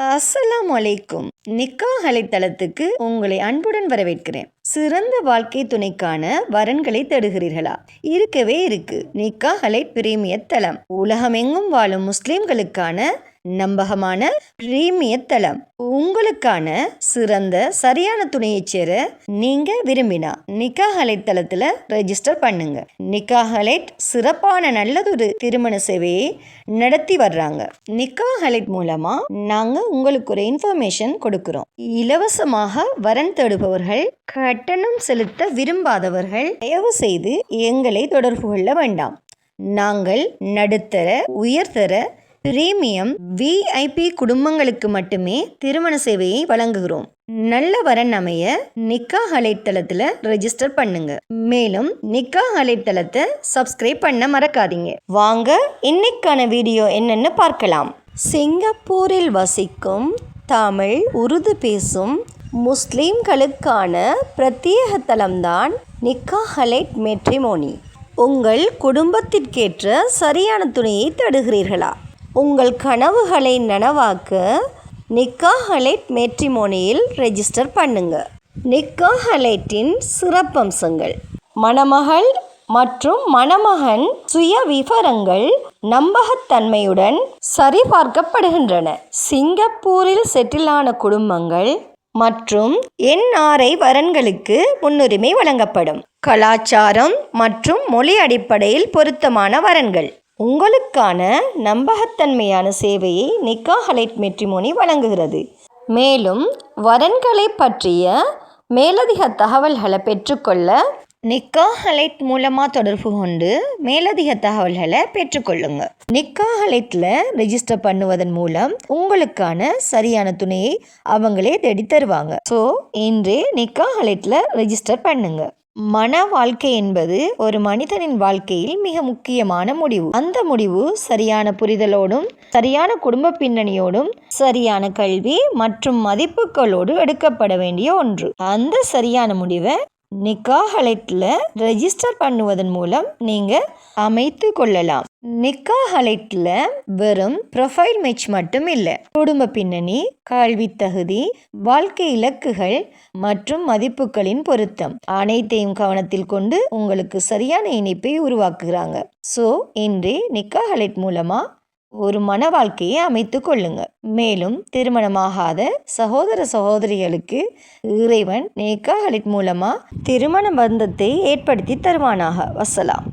அஸ்ஸலாமு அலைக்கும். நிக்காஹ் அலைத்தளத்துக்கு உங்களை அன்புடன் வரவேற்கிறேன். சிறந்த வாழ்க்கை துணைக்கான வரன்களை தேடுகிறீர்களா? இருக்கவே இருக்கு நிக்காஹ் அலை பிரீமியர் தளம். உலகமெங்கும் வாழும் முஸ்லிம்களுக்கான நம்பகமான பிரீமியர் தளம். உங்களுக்கான சிறந்த சரியான துணையை சேர நீங்க விரும்பினா நிக்காஹ் அலைட் தளத்துல ரெஜிஸ்டர் பண்ணுங்க. நிக்காஹ் அலைட் சிறப்பான நல்லதொரு திருமண சேவையை நடத்தி வர்றாங்க. நிக்காஹ் அலைட் மூலமா நாங்க உங்களுக்கு ஒரு இன்ஃபர்மேஷன் கொடுக்கிறோம். இலவசமாக வரன் தேடுபவர்கள், கட்டணம் செலுத்த விரும்பாதவர்கள் தயவு செய்து எங்களை தொடர்பு கொள்ள வேண்டாம். நாங்கள் நடுத்தர, உயர்தர, பிரீமியம், விஐபி குடும்பங்களுக்கு மட்டுமே திருமண சேவையை வழங்குகிறோம். நல்ல வரன் அமைய நிக்காஹ் அலைட் தளத்துல ரெஜிஸ்டர் பண்ணுங்க. மேலும் நிக்காஹ் அலைட் தளத்தை சப்ஸ்கிரைப் பண்ண மறக்காதீங்க. வாங்க இன்னைக்கான வீடியோ என்னன்னு பார்க்கலாம். சிங்கப்பூரில் வசிக்கும் தமிழ், உருது பேசும் முஸ்லிம்களுக்கான பிரத்யேக தளம்தான் நிக்காஹ் அலைட் மேட்ரிமோனி. உங்கள் குடும்பத்திற்கேற்ற சரியான துணையை தேடுகிறீர்களா? உங்கள் கனவுகளை நனவாக்க நிக்காஹ் அலைட் மேட்ரிமோனியில் ரெஜிஸ்டர் பண்ணுங்க. நிக்காஹ் அலைட்டின் சிறப்பம்சங்கள்: மணமகள் மற்றும் மணமகன் சுய விவரங்கள் நம்பகத்தன்மையுடன் சரிபார்க்கப்படுகின்றன. சிங்கப்பூரில் செட்டிலான குடும்பங்கள் மற்றும் NRI வரன்களுக்கு முன்னுரிமை வழங்கப்படும். கலாச்சாரம் மற்றும் மொழி அடிப்படையில் பொருத்தமான வரன்கள். உங்களுக்கான நம்பகத்தன்மையான சேவையை நிக்காஹ் அலைட் மேட்ரிமோனி வழங்குகிறது. மேலும் வரன்களை பற்றிய மேலதிக தகவல்களை பெற்றுக்கொள்ள நிக்காஹ் அலைட் மூலமாக தொடர்பு கொண்டு மேலதிக தகவல்களை பெற்றுக்கொள்ளுங்க. நிக்காஹ் அலைட்டில் ரெஜிஸ்டர் பண்ணுவதன் மூலம் உங்களுக்கான சரியான துணையை அவங்களே தேடி தருவாங்க. ஸோ இன்றே நிக்காஹ் அலைட்டில் ரெஜிஸ்டர் பண்ணுங்க. மன வாழ்க்கை என்பது ஒரு மனிதனின் வாழ்க்கையில் மிக முக்கியமான முடிவு. அந்த முடிவு சரியான புரிதலோடும், சரியான குடும்ப பின்னணியோடும், சரியான கல்வி மற்றும் மதிப்புகளோடு எடுக்கப்பட வேண்டிய ஒன்று. அந்த சரியான முடிவை நிக்காஹ் அலைட்ல ரெஜிஸ்டர் பண்ணுவதன் மூலம் நீங்க அமைத்து கொள்ளலாம். நிக்காஹ் அலைட்ல வெறும் ப்ரொஃபைல் மேட்ச் மட்டும் இல்லை, குடும்ப பின்னணி, கல்வி தகுதி, வாழ்க்கை இலக்குகள் மற்றும் மதிப்புகளின் பொருத்தம் அனைத்தையும் கவனத்தில் கொண்டு உங்களுக்கு சரியான இணைப்பை உருவாக்குகிறாங்க. ஸோ இன்றே நிக்காஹ் அலைட் மூலமா ஒரு மன வாழ்க்கையை அமைத்து கொள்ளுங்க. மேலும் திருமணமாகாத சகோதர சகோதரிகளுக்கு இறைவன் நிக்காஹ் அலைட் மூலமா திருமண பந்தத்தை ஏற்படுத்தி தருவானாக. வசலாம்.